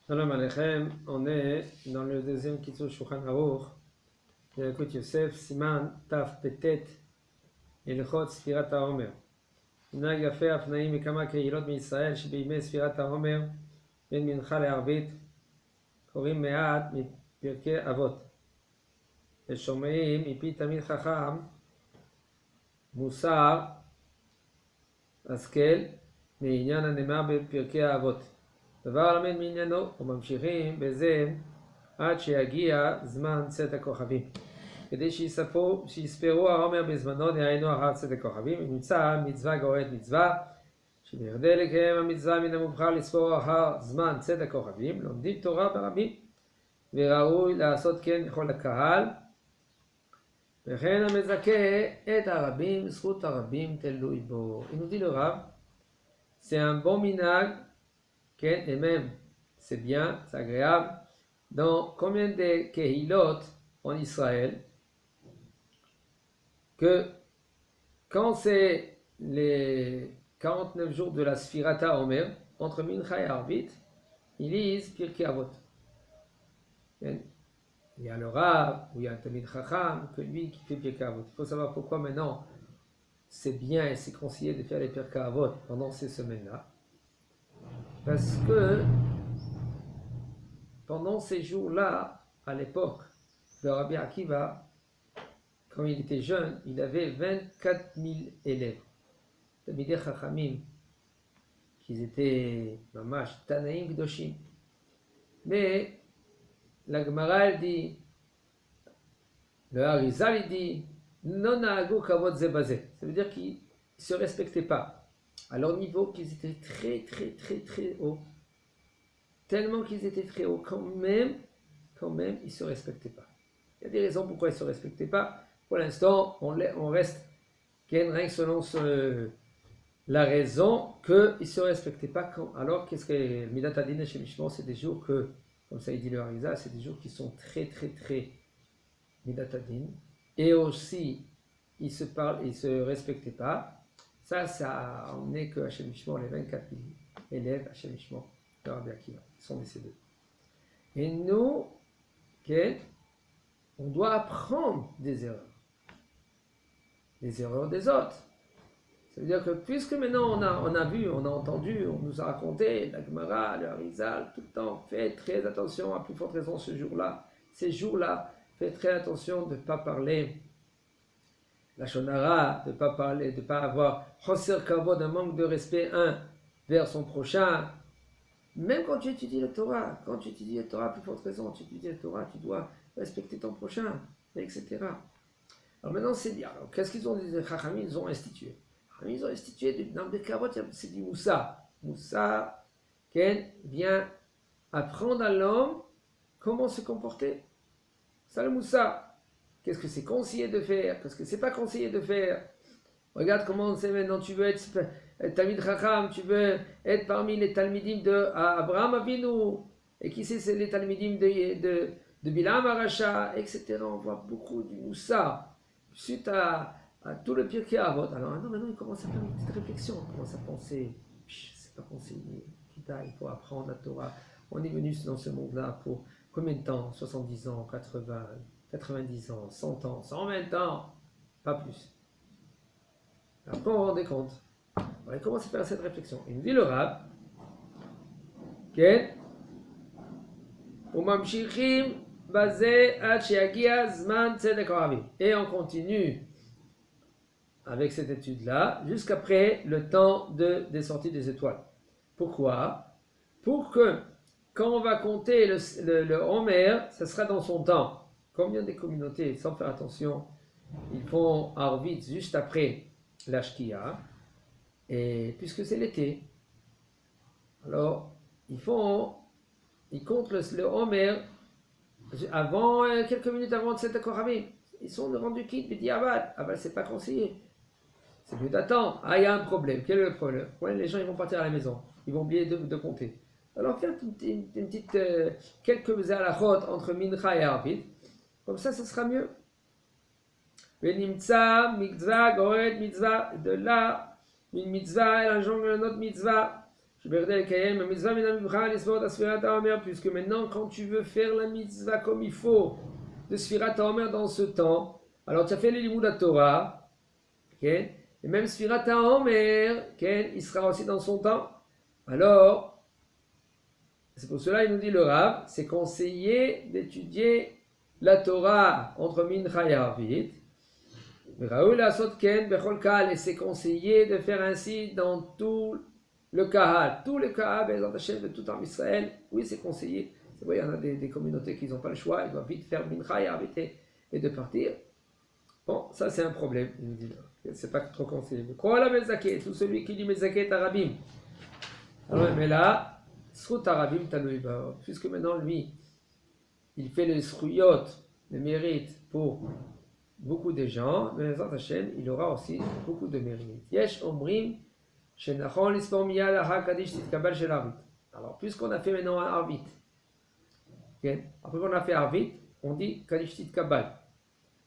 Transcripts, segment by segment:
Shalom Aleichem, on est dans le deuxième Kitzur Shulchan Aruch, de Yalkut Yosef, Siman, Taf, Petet, Ilchot, Sfirat HaOmer. נהג יפה הפנאים מכמה קהילות מישראל שבימי ספירת העומר בין מנחה לערבית קוראים מעט מפרקי אבות ושומעים מפי תלמיד חכם מוסר השכל מעניין הנאמר בפרקי האבות. דבר למד מעניינו וממשיכים בזה עד שיגיע זמן צאת הכוכבים. כדי שיספרו העומר בזמנו, דהיינו אחר צאת הכוכבים, נמצא מצווה גוררת מצווה, שבכדי לקיים המצווה מן המובחר לספור אחר זמן צאת הכוכבים, לומדים תורה ברבים, וראוי לעשות כן לכל הקהל, וכן המזכה את הרבים, זכות הרבים תלוי בו. Il nous dit le Rav, c'est un bon minag, et même c'est bien, c'est agréable, dans combien de kehilot en Israël, que quand c'est les 49 jours de la Sfirata Omer, entre Mincha et Arvit, ils lisent Pirkei Avot. Il y a le Rav, ou il y a un Talmid Chacham, que lui qui fait Pirkei Avot. Il faut savoir pourquoi maintenant c'est bien et c'est conseillé de faire les Pirkei Avot pendant ces semaines-là. Parce que pendant ces jours-là, à l'époque de Rabbi Akiva, quand il était jeune, il avait 24 000 élèves. Talmidei Chachamim, qui étaient mamash Tanaïm Gdoshim. Mais la Gemara elle dit, le Harizal il dit, non na'agu kavod ze bazeh. Ça veut dire qu'ils ne se respectaient pas. À leur niveau, qu'ils étaient très hauts. Tellement qu'ils étaient très hauts, quand même, ils ne se respectaient pas. Il y a des raisons pourquoi ils ne se respectaient pas. Pour l'instant, on reste rien que selon la raison qu'ils ne se respectaient pas. Alors, qu'est-ce que Midat Adin chez Mishmor, c'est des jours que, comme ça il dit le Harizal, c'est des jours qui sont très Midat Adin. Et aussi, ils ne se respectaient pas. Ça a emmené que Hachem Mishmor, les 24 000 élèves Hachem Mishmor de Rabbi Akiva, sont décédés. Et nous, on doit apprendre des erreurs. Les erreurs des autres. Ça veut dire que puisque maintenant on a vu, on a entendu, on nous a raconté, la Gemara, le Harizal, tout le temps, faites très attention, à plus forte raison ces jours-là, faites très attention de ne pas parler la Shonara, de ne pas avoir Choser Kavod, un manque de respect vers son prochain. Même quand tu étudies la Torah, à plus forte raison, tu étudies la Torah, tu dois respecter ton prochain, etc. Alors maintenant c'est bien. Alors, qu'est-ce qu'ils ont dit? Les Chachamim, ils ont institué. Ils ont institué dans des kavod, c'est du Moussa. Moussa, vient apprendre à l'homme comment se comporter. Ça le Moussa. Qu'est-ce que c'est conseillé de faire? Qu'est-ce que c'est pas conseillé de faire? Regarde comment c'est maintenant, tu veux être Talmid Chacham, tu veux être parmi les Talmidim de Abraham Avinu, et qui c'est les Talmidim de Bilam Arasha, etc. On voit beaucoup du Moussa. Suite à tout le Pirkei Avot. Alors maintenant il commence à faire une petite réflexion, il commence à penser, c'est pas conseillé, il faut apprendre la Torah. On est venu dans ce monde-là pour combien de temps? 70 ans, 80, 90 ans, 100 ans, 120 ans, pas plus. Après on rendait compte. Alors il commence à faire cette réflexion. Il nous dit le Rav, et on continue avec cette étude-là jusqu'après le temps des sorties des étoiles. Pourquoi? Pour que quand on va compter le Homer, ça sera dans son temps. Combien des communautés, sans faire attention, ils font Arvit juste après la Shkia, et puisque c'est l'été, alors ils comptent le Homer quelques minutes avant de cet Koravim. Ils sont rendus quittes, mais dit c'est pas conseillé. C'est mieux d'attendre. Il y a un problème. Quel est le problème? Les gens ils vont partir à la maison. Ils vont oublier de compter. Alors faites une petite quelques halachot entre Mincha et Arvit. Comme ça sera mieux. Venimtsa, mitzvah, goret, mitzvah. De là, une mitzvah, elle engendre une autre mitzvah. Puisque maintenant, quand tu veux faire la mitzvah comme il faut, de Sfirat HaOmer dans ce temps, alors tu as fait les Limud Torah, okay? Et même Sfirat HaOmer, okay? Il sera aussi dans son temps. Alors, c'est pour cela il nous dit le Rav, c'est conseillé d'étudier la Torah entre Mincha et Arvit. Et c'est conseillé de faire ainsi dans tout le Kahal. Tous les Kahal, de tout en Israël, oui, c'est conseillé. C'est vrai, il y en a des communautés qui n'ont pas le choix, ils doivent vite faire Mincha et Arvit et de partir. Bon, ça c'est un problème, il nous dit là. C'est pas trop conseillé. Tout celui qui dit Mezaket Arabim. Alors, mais là, Srut Arabim Tanoïba, puisque maintenant lui, il fait les sruyot, les mérites pour beaucoup de gens, mais il aura aussi beaucoup de mérites. Yesh Omrim, Shenachon Lispor Miyad Aha Kadish Titkabal Shel Arvit. Alors, puisqu'on a fait maintenant un Arvit, okay? Après qu'on a fait Arvit, on dit Kadish Titkabal.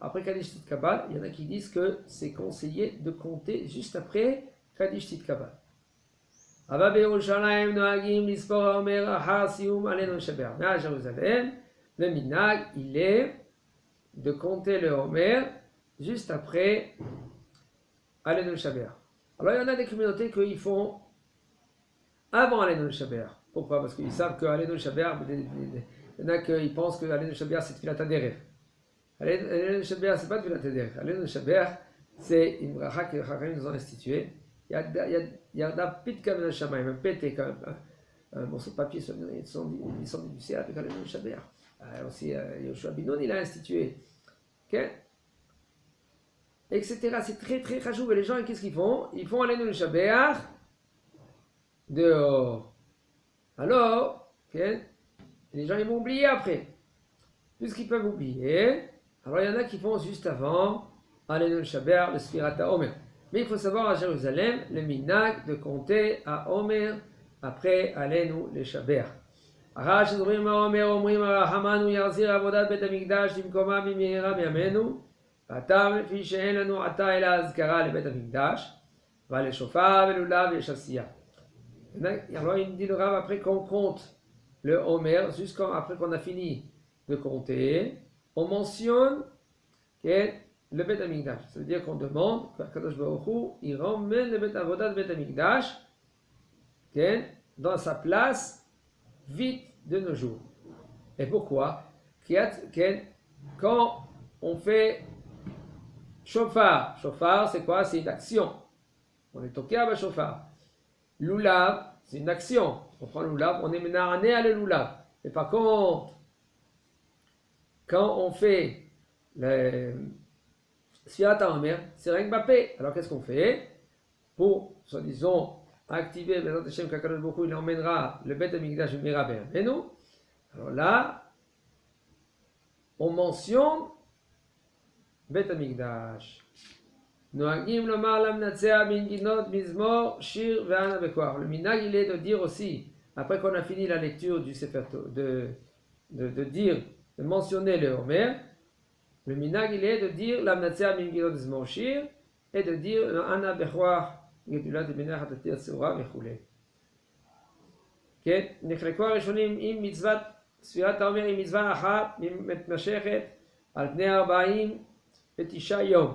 Après Kadish Titkabal, il y en a qui disent que c'est conseillé de compter juste après Kadish Titkabal. Mais à Jérusalem, le minag, il est de compter le Homer juste après Alenu Shaber. Alors il y en a des communautés qu'ils font avant Alenu Shaber. Pourquoi? Parce qu'ils savent que Alenu Shaber, il y en a qui pensent que Alenu Shaber c'est Tfilat HaDerech. Alenu Shaber c'est pas Tfilat HaDerech. Alenu Shaber c'est une bracha que les Chachamim nous ont instituée. Il y a un pitka ben Shamayim, un pété comme un morceau de papier, ils sont du ciel avec Alenu Shaber. Aussi, Yoshua Binon, il a institué. Okay? Etc. C'est très très rajouté. Et les gens, qu'est-ce qu'ils font? Ils font Alenu Shaber dehors. Alors, okay? Les gens, ils vont oublier après. Puisqu'ils peuvent oublier, alors il y en a qui font juste avant Alenu Shaber, le Sfirat HaOmer. Mais il faut savoir à Jérusalem, le minag de compter à Omer après Alenu le Shaber. אחר שזוכרים מה אומר אומרים הרחמנו יחזיר עבודת בית המקדש למקומה במהרה בימינו והטעם לפי שאין לנו עתה אלא אזכרה לבית המקדש אבל לשופר ולולב יש עשייה. Alors il dit le Rav après qu'on compte le Homer, jusqu'après qu'on a fini de compter, on mentionne que le Beit HaMikdash. Ça veut dire qu'on demande qu'Akadosh Baruch Hu il ramène le Beit Avodat Beit HaMikdash dans sa place vite de nos jours. Et pourquoi? Quand on fait chauffard, chauffard c'est quoi? C'est une action. On est toqué à chauffard. Lulav, c'est une action. On prend le lulav, on est menané à le lulav. Et par contre, quand on fait le Sfirat HaOmer, c'est rien que Mbappé. Alors qu'est-ce qu'on fait? Pour, soi-disant, activer, Bezat Hashem, qu'Akadosh Baruch Hu, il emmènera le Beit HaMikdash Mira Be'amenu. Alors là, on mentionne Beit HaMikdash. Noagim lomar lamnatzea bin ginot mizmor shir ve'ana bekoar. Le minag, il est de dire aussi, après qu'on a fini la lecture du Sefer de dire, de mentionner le Homer, le minag, il est de dire lamnatzea bin ginot mizmor shir et de dire ana bekoar. כן, נחלקו הראשונים עם מצוות ספירת העומר עם מצווה אחת מתמשכת על פני 49 יום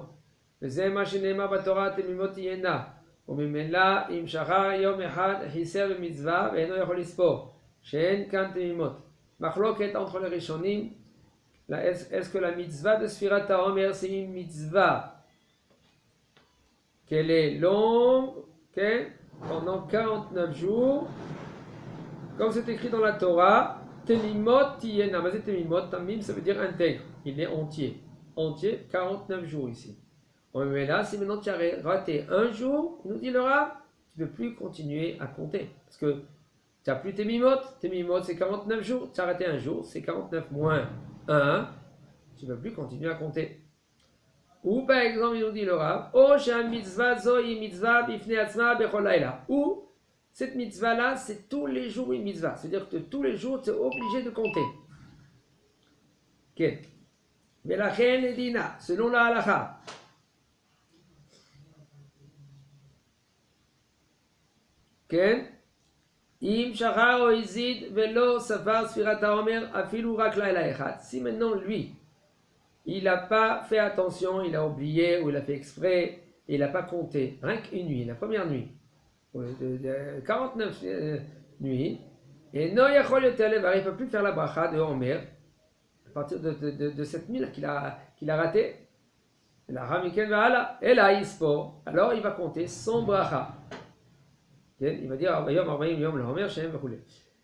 וזה מה שנאמר בתורה תמימות תהיינה וממילא אם שכר יום אחד חיסר במצווה ואינו יכול לספור שאין כאן תמימות. מחלוקת entre les ראשונים, est-ce que la mitzvah de ספירת העומר c'est une mitzvah qu'elle est longue, okay, pendant 49 jours, comme c'est écrit dans la Torah, Temimot Tiyena. Mais c'est Temimot, Tamim, ça veut dire intègre. Il est entier. Entier, 49 jours ici. Mais là, si maintenant tu as raté un jour, il nous dit le Rav, tu ne peux plus continuer à compter. Parce que tu n'as plus Temimot. Temimot, c'est 49 jours. Tu as raté un jour, c'est 49 moins 1. Tu ne peux plus continuer à compter. Ou par exemple, il nous dit le Rav, O shem mitzvah zoi mitzvah bifnei atzma bechol laila. Ou cette mitzvah-là, c'est tous les jours une mitzvah. C'est-à-dire que tous les jours, tu es obligé de compter. Ok. Mais la reine est dina, selon la halakha. Ok. Im shachar o izid velo safar sfirat haomer afilu rak laila echad. Si maintenant lui, il n'a pas fait attention, il a oublié ou il a fait exprès, et il n'a pas compté, rien qu'une nuit, la première nuit, de 49 nuits, et no yachol yoter levar, il ne peut plus faire la bracha de Homer, à partir de cette nuit-là qu'il a raté. La Ramiken va là, et là alors il va compter son bracha. Il va dire Yom 40 Yom la Homer Shem V'chule.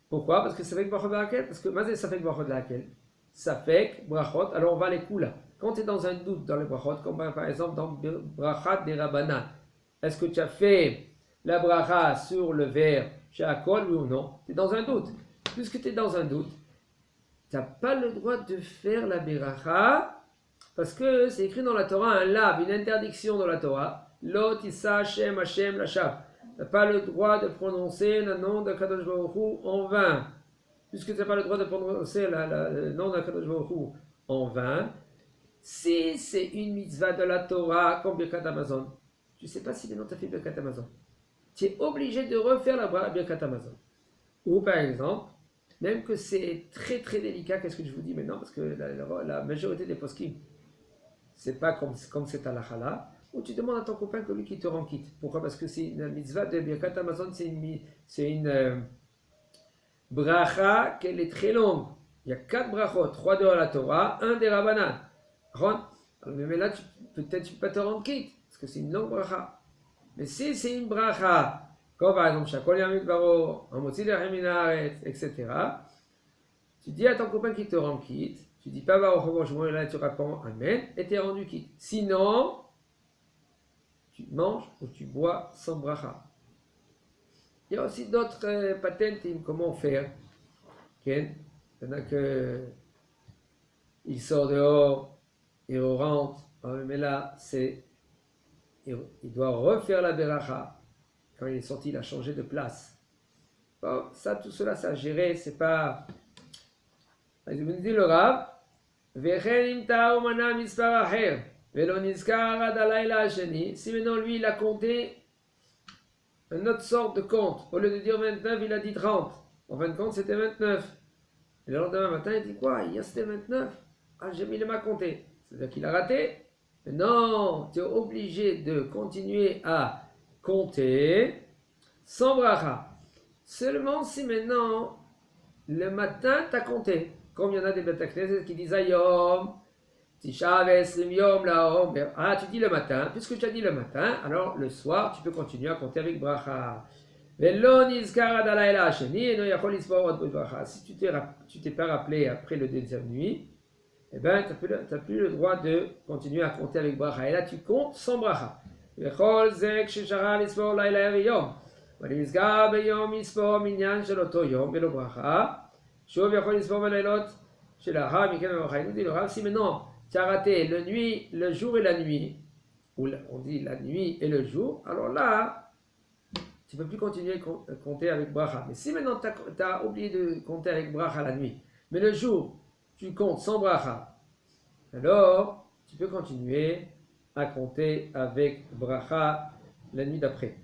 Pourquoi? Parce que ça fait que brachot de laquelle? Parce que Mazé ça fait que brachot de laquelle? Ça fait que brachot, alors on va les coups là. Quand tu es dans un doute dans les brachot, comme par exemple dans brachat des Rabbanan, est-ce que tu as fait la bracha sur le verre chez Akol, oui ou non? Tu es dans un doute. Puisque tu es dans un doute, tu n'as pas le droit de faire la bracha. Parce que c'est écrit dans la Torah, un lab, une interdiction dans la Torah. Lot Issa Hashem Hashem Lashav. Tu n'as pas le droit de prononcer le nom de Kadosh Baruch Hu en vain. Puisque tu n'as pas le droit de prononcer le nom de Kadosh Baruch Hu en vain, si c'est une mitzvah de la Torah comme Birkat Hamazon, tu ne sais pas si maintenant tu as fait Birkat Hamazon. Tu es obligé de refaire la Birkat Hamazon. Ou par exemple, même que c'est très très délicat, qu'est-ce que je vous dis maintenant? Parce que la majorité des poskim, c'est pas comme c'est à la chala, où tu demandes à ton copain que lui qui te rend quitte. Pourquoi? Parce que c'est une mitzvah de Birkat Hamazon, c'est une bracha qu'elle est très longue. Il y a 4 brachot, 3 de la Torah, 1 des Rabbanan. Mais là, peut-être tu peux pas te rendre quitte, parce que c'est une longue bracha. Mais si c'est une bracha, comme par exemple Shakol Yamid Baro, Amotzi Lechem Min Haaretz, etc., tu dis à ton copain qui te rend quitte, tu dis pas Baruch Hu Shmo, là tu réponds Amen, et tu es rendu quitte. Sinon, tu manges ou tu bois sans bracha. Il y a aussi d'autres patentes, comment faire. Il y en a que il sort dehors, il rentre, mais là, il doit refaire la beracha. Quand il est sorti, il a changé de place. Bon, ça, tout cela, ça a géré, c'est pas. Il me dit le Rav, si maintenant lui, il a compté une autre sorte de compte, au lieu de dire 29, il a dit 30. En fin de compte, c'était 29. Et le lendemain matin, il dit quoi? Hier, c'était 29. Ah, j'ai mis les mains comptés. C'est-à-dire qu'il a raté. Mais non, tu es obligé de continuer à compter sans bracha. Seulement si maintenant, le matin, tu as compté. Comme il y en a des Beth Knesset qui disent Ayom, Tisha V'Esrim Yom Lahom. Ah, tu dis le matin. Puisque tu as dit le matin, alors le soir, tu peux continuer à compter avec bracha. Si tu t'es pas rappelé après le deuxième nuit, eh ben, tu n'as plus le droit de continuer à compter avec bracha. Et là, tu comptes sans bracha. Si maintenant tu as raté le jour et la nuit, ou on dit la nuit et le jour, alors là, tu ne peux plus continuer à compter avec bracha. Mais si maintenant tu as oublié de compter avec bracha la nuit, mais le jour, tu comptes sans bracha, alors tu peux continuer à compter avec bracha la nuit d'après.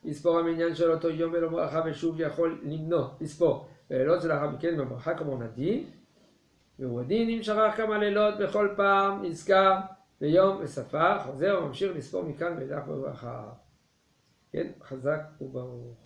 לספור המניין של אותו יום ולא ברכה ושוב יכול למנות, לספור בלילות של לאחר מכן בברכה כמו נדין, והוא הדין אם שכח כמה לילות בכל פעם נזכר ביום וספר, חוזר וממשיך לספור מכאן ואילך בברכה. כן, חזק וברוך.